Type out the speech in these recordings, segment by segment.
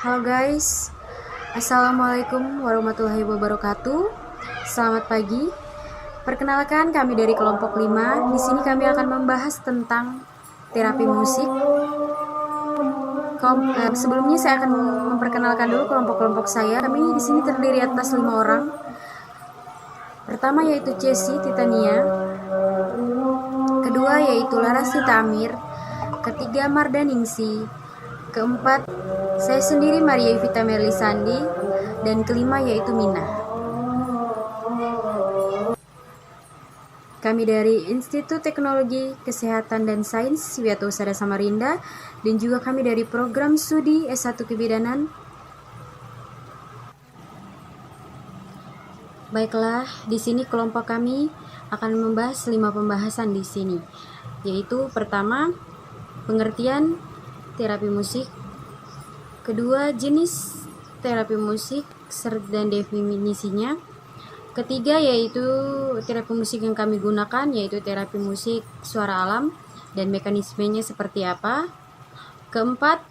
Halo guys, Assalamualaikum warahmatullahi wabarakatuh. Selamat pagi. Perkenalkan, kami dari kelompok 5. Di sini kami akan membahas tentang terapi musik. Sebelumnya saya akan memperkenalkan dulu kelompok-kelompok saya. Kami di sini terdiri atas 5 orang. Pertama yaitu Chelsea Titania, kedua yaitu Laras Tita Amir, ketiga Marda Ningsi, keempat saya sendiri Maria Evita Merlisandi, dan kelima yaitu Mina. Kami dari Institut Teknologi Kesehatan dan Sains Wiato Husada Samarinda, dan juga kami dari program studi S1 Kebidanan. Baiklah, di sini kelompok kami akan membahas 5 pembahasan di sini, yaitu pertama, pengertian terapi musik, kedua, jenis terapi musik dan definisinya, ketiga yaitu terapi musik yang kami gunakan, yaitu terapi musik suara alam dan mekanismenya seperti apa, keempat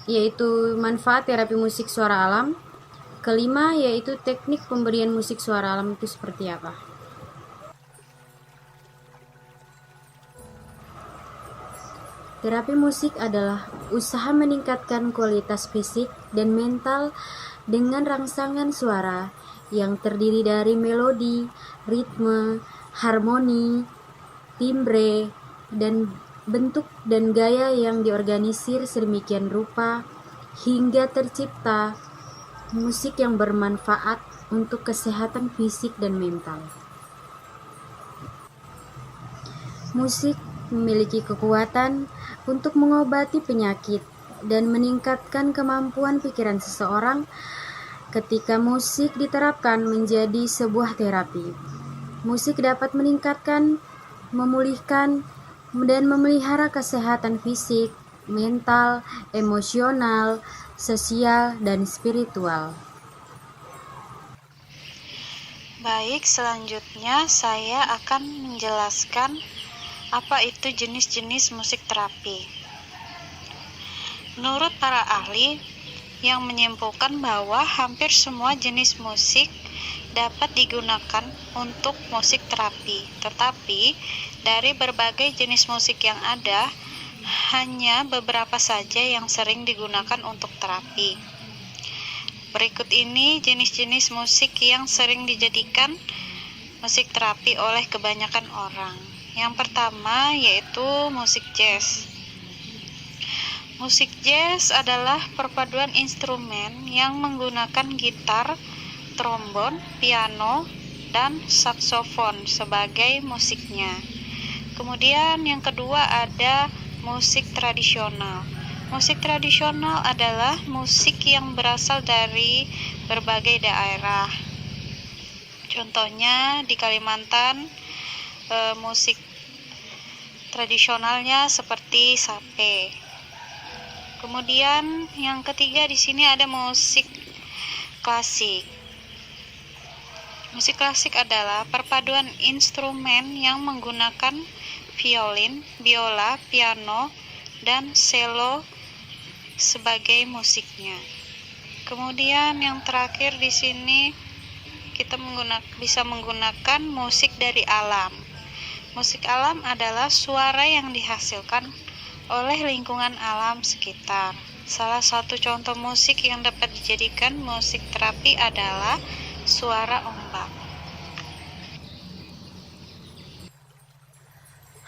yaitu manfaat terapi musik suara alam, kelima yaitu teknik pemberian musik suara alam itu seperti apa. Terapi musik adalah usaha meningkatkan kualitas fisik dan mental dengan rangsangan suara yang terdiri dari melodi, ritme, harmoni, timbre, dan bentuk dan gaya yang diorganisir sedemikian rupa hingga tercipta musik yang bermanfaat untuk kesehatan fisik dan mental. Musik memiliki kekuatan untuk mengobati penyakit dan meningkatkan kemampuan pikiran seseorang ketika musik diterapkan menjadi sebuah terapi. Musik dapat meningkatkan, memulihkan, dan memelihara kesehatan fisik, mental, emosional, sosial, dan spiritual. Baik, selanjutnya saya akan menjelaskan apa itu jenis-jenis musik terapi. Menurut para ahli yang menyimpulkan bahwa hampir semua jenis musik dapat digunakan untuk musik terapi, tetapi dari berbagai jenis musik yang ada, hanya beberapa saja yang sering digunakan untuk terapi. Berikut ini jenis-jenis musik yang sering dijadikan musik terapi oleh kebanyakan orang. Yang pertama yaitu musik jazz. Musik jazz adalah perpaduan instrumen yang menggunakan gitar, trombon, piano, dan saksofon sebagai musiknya. Kemudian yang kedua ada musik tradisional. Musik tradisional adalah musik yang berasal dari berbagai daerah. Contohnya di Kalimantan, musik tradisionalnya seperti sape. Kemudian yang ketiga di sini ada musik klasik. Musik klasik adalah perpaduan instrumen yang menggunakan violin, biola, piano, dan cello sebagai musiknya. Kemudian yang terakhir di sini kita bisa menggunakan musik dari alam. Musik alam adalah suara yang dihasilkan oleh lingkungan alam sekitar. Salah satu contoh musik yang dapat dijadikan musik terapi adalah suara ombak.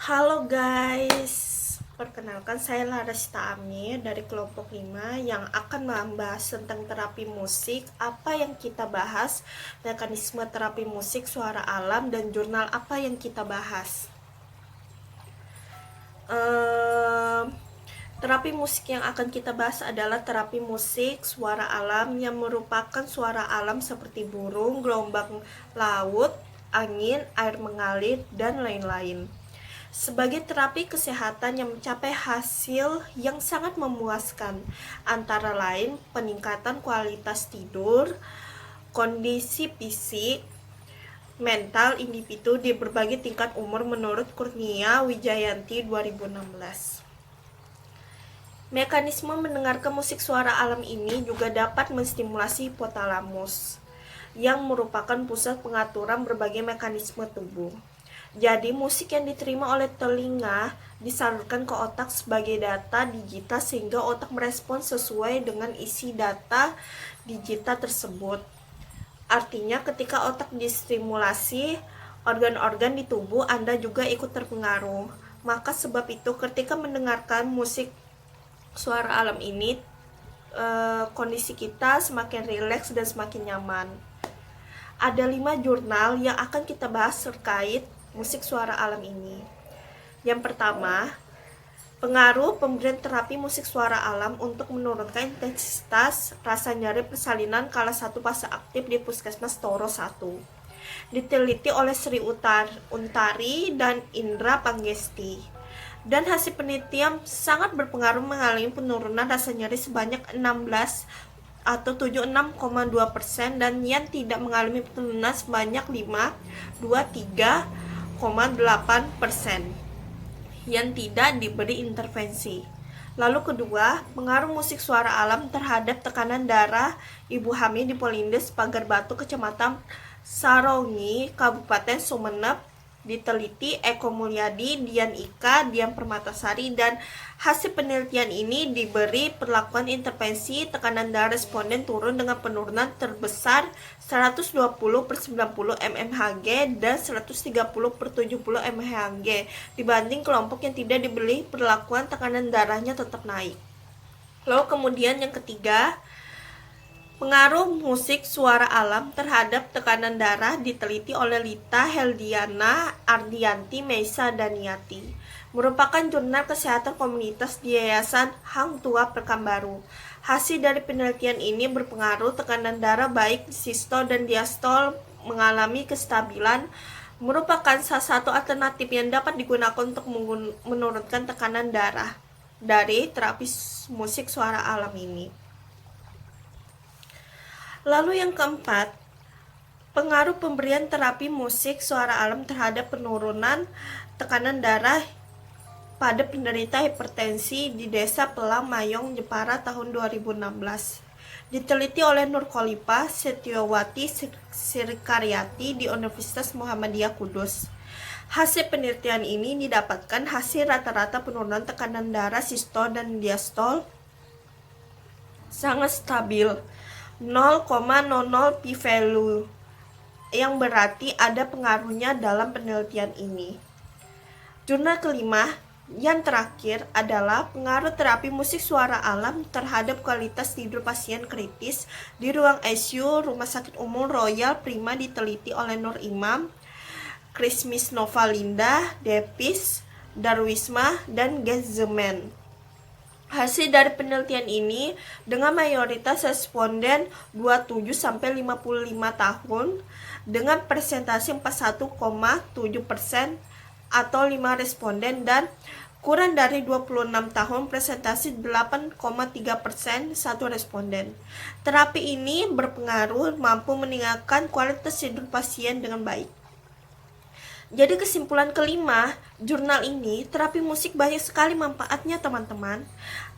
Halo guys, perkenalkan saya Laras Tita Amir dari kelompok 5 yang akan membahas tentang terapi musik, apa yang kita bahas, mekanisme terapi musik suara alam, dan jurnal apa yang kita bahas. Terapi musik yang akan kita bahas adalah terapi musik suara alam yang merupakan suara alam seperti burung, gelombang laut, angin, air mengalir, dan lain-lain. Sebagai terapi kesehatan yang mencapai hasil yang sangat memuaskan, antara lain peningkatan kualitas tidur, kondisi fisik, mental individu di berbagai tingkat umur menurut Kurnia Wijayanti 2016. Mekanisme mendengarkan musik suara alam ini juga dapat menstimulasi hipotalamus, yang merupakan pusat pengaturan berbagai mekanisme tubuh. Jadi, musik yang diterima oleh telinga disalurkan ke otak sebagai data digital sehingga otak merespon sesuai dengan isi data digital tersebut. Artinya, ketika otak distimulasi, organ-organ di tubuh Anda juga ikut terpengaruh. Maka sebab itu, ketika mendengarkan musik suara alam ini, kondisi kita semakin rileks dan semakin nyaman. Ada 5 jurnal yang akan kita bahas terkait musik suara alam ini. Yang pertama, pengaruh pemberian terapi musik suara alam untuk menurunkan intensitas rasa nyeri persalinan kala 1 fase aktif di Puskesmas Toro 1. Diteliti oleh Sri Untari dan Indra Panggesti. Dan hasil penelitian sangat berpengaruh mengalami penurunan rasa nyeri sebanyak 16 atau 76,2% dan yang tidak mengalami penurunan sebanyak 23,8% yang tidak diberi intervensi. Lalu kedua, pengaruh musik suara alam terhadap tekanan darah ibu hamil di Polindes, Pagar Batu, Kecamatan Sarongi, Kabupaten Sumeneb. Diteliti Eko Mulyadi, Dian Ika, Dian Permatasari, dan hasil penelitian ini diberi perlakuan intervensi tekanan darah responden turun dengan penurunan terbesar 120/90 mmHg dan 130/70 mmHg dibanding kelompok yang tidak diberi perlakuan tekanan darahnya tetap naik. Lalu kemudian yang ketiga, pengaruh musik suara alam terhadap tekanan darah diteliti oleh Lita Heldiana Ardianti Meisa Daniati, merupakan jurnal kesehatan komunitas di Yayasan Hang Tua Pekanbaru. Hasil dari penelitian ini berpengaruh tekanan darah baik sistol dan diastol mengalami kestabilan, merupakan salah satu alternatif yang dapat digunakan untuk menurunkan tekanan darah dari terapi musik suara alam ini. Lalu yang keempat, pengaruh pemberian terapi musik suara alam terhadap penurunan tekanan darah pada penderita hipertensi di Desa Pelang Mayong, Jepara tahun 2016. Diteliti oleh Nur Kholipah Setiawati Sirkaryati di Universitas Muhammadiyah Kudus. Hasil penelitian ini didapatkan hasil rata-rata penurunan tekanan darah sistol dan diastol sangat stabil, 0,00 p-value, yang berarti ada pengaruhnya dalam penelitian ini. Jurnal kelima yang terakhir adalah pengaruh terapi musik suara alam terhadap kualitas tidur pasien kritis di ruang ICU Rumah Sakit Umum Royal Prima, diteliti oleh Nur Imam, Krismis Novalinda, Depis, Darwisma, dan Gezemen. Hasil dari penelitian ini dengan mayoritas responden 27-55 tahun dengan persentase 41,7% atau 5 responden, dan kurang dari 26 tahun persentase 8,3%, 1 responden. Terapi ini berpengaruh mampu meningkatkan kualitas tidur pasien dengan baik. Jadi kesimpulan kelima, jurnal ini, terapi musik banyak sekali manfaatnya teman-teman.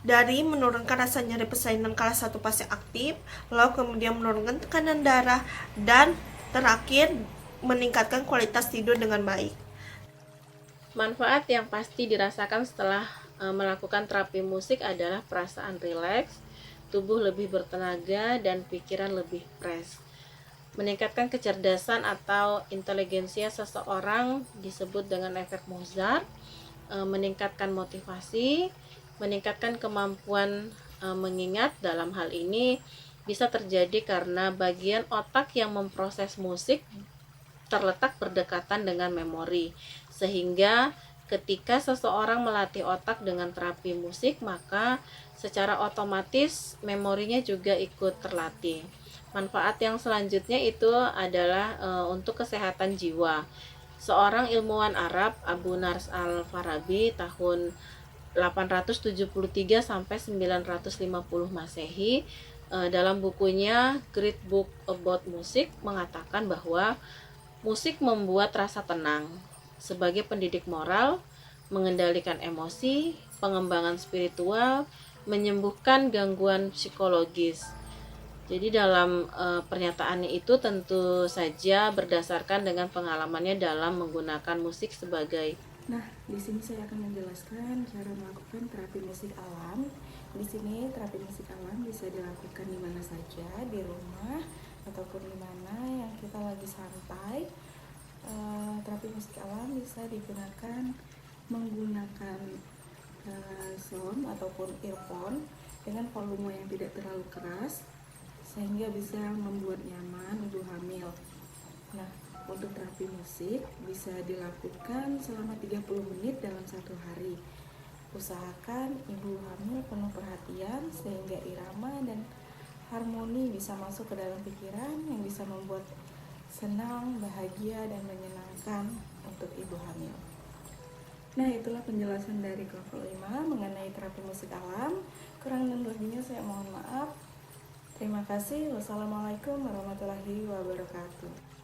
Dari menurunkan rasa nyeri persalinan kala 1 fase aktif, lalu kemudian menurunkan tekanan darah, dan terakhir meningkatkan kualitas tidur dengan baik. Manfaat yang pasti dirasakan setelah melakukan terapi musik adalah perasaan rileks, tubuh lebih bertenaga, dan pikiran lebih fresh. Meningkatkan kecerdasan atau inteligensia seseorang disebut dengan efek Mozart, meningkatkan motivasi, meningkatkan kemampuan mengingat. Dalam hal ini bisa terjadi karena bagian otak yang memproses musik terletak berdekatan dengan memori, sehingga ketika seseorang melatih otak dengan terapi musik, maka secara otomatis memorinya juga ikut terlatih. Manfaat yang selanjutnya itu adalah untuk kesehatan jiwa. Seorang ilmuwan Arab, Abu Nars al-Farabi, tahun 873 sampai 950 Masehi, dalam bukunya Great Book About Music mengatakan bahwa musik membuat rasa tenang sebagai pendidik moral, mengendalikan emosi, pengembangan spiritual, menyembuhkan gangguan psikologis. Jadi dalam pernyataannya itu tentu saja berdasarkan dengan pengalamannya dalam menggunakan musik sebagai. Nah, di sini saya akan menjelaskan cara melakukan terapi musik alam. Di sini terapi musik alam bisa dilakukan di mana saja, di rumah ataupun di mana yang kita lagi santai. Terapi musik alam bisa digunakan menggunakan sound ataupun earphone dengan volume yang tidak terlalu keras sehingga bisa membuat nyaman ibu hamil. Nah, untuk terapi musik bisa dilakukan selama 30 menit dalam satu hari. Usahakan ibu hamil penuh perhatian sehingga irama dan harmoni bisa masuk ke dalam pikiran yang bisa membuat senang, bahagia, dan menyenangkan untuk ibu hamil. Nah, itulah penjelasan dari kelompok 5 mengenai terapi musik alam. Kurang dan lebihnya saya mohon maaf. Terima kasih. Wassalamualaikum warahmatullahi wabarakatuh.